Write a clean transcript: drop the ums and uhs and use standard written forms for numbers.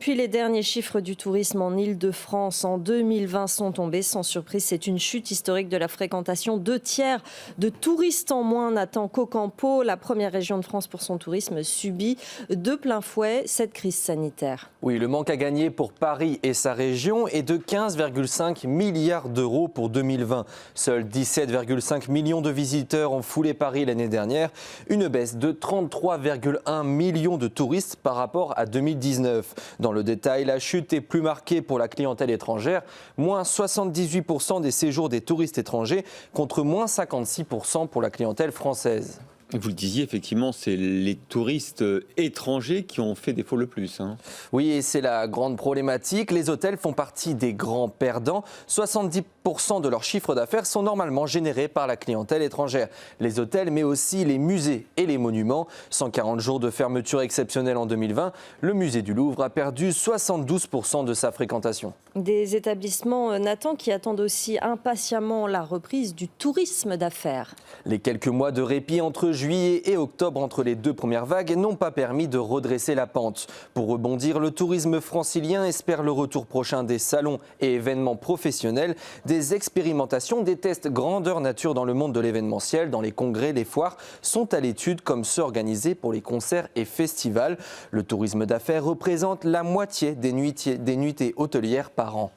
Depuis les derniers chiffres du tourisme en Île-de-France en 2020 sont tombés, sans surprise, c'est une chute historique de la fréquentation. 2/3 de touristes en moins. Nathan Cocampo, la première région de France pour son tourisme, subit de plein fouet cette crise sanitaire. Oui, le manque à gagner pour Paris et sa région est de 15,5 milliards d'euros pour 2020. Seuls 17,5 millions de visiteurs ont foulé Paris l'année dernière, une baisse de 33,1 millions de touristes par rapport à 2019. Dans le détail, la chute est plus marquée pour la clientèle étrangère, moins 78% des séjours des touristes étrangers contre moins 56% pour la clientèle française. Vous le disiez, effectivement, c'est les touristes étrangers qui ont fait défaut le plus. Oui, et c'est la grande problématique. Les hôtels font partie des grands perdants. 70% de leur chiffre d'affaires sont normalement générés par la clientèle étrangère. Les hôtels, mais aussi les musées et les monuments. 140 jours de fermeture exceptionnelle en 2020. Le musée du Louvre a perdu 72% de sa fréquentation. Des établissements, Nathan, qui attendent aussi impatiemment la reprise du tourisme d'affaires. Les quelques mois de répit entre juillet et octobre, entre les deux premières vagues, n'ont pas permis de redresser la pente. Pour rebondir, le tourisme francilien espère le retour prochain des salons et événements professionnels, des expérimentations, des tests grandeur nature dans le monde de l'événementiel, dans les congrès, les foires, sont à l'étude comme ceux organisés pour les concerts et festivals. Le tourisme d'affaires représente la moitié des nuitées hôtelières par an.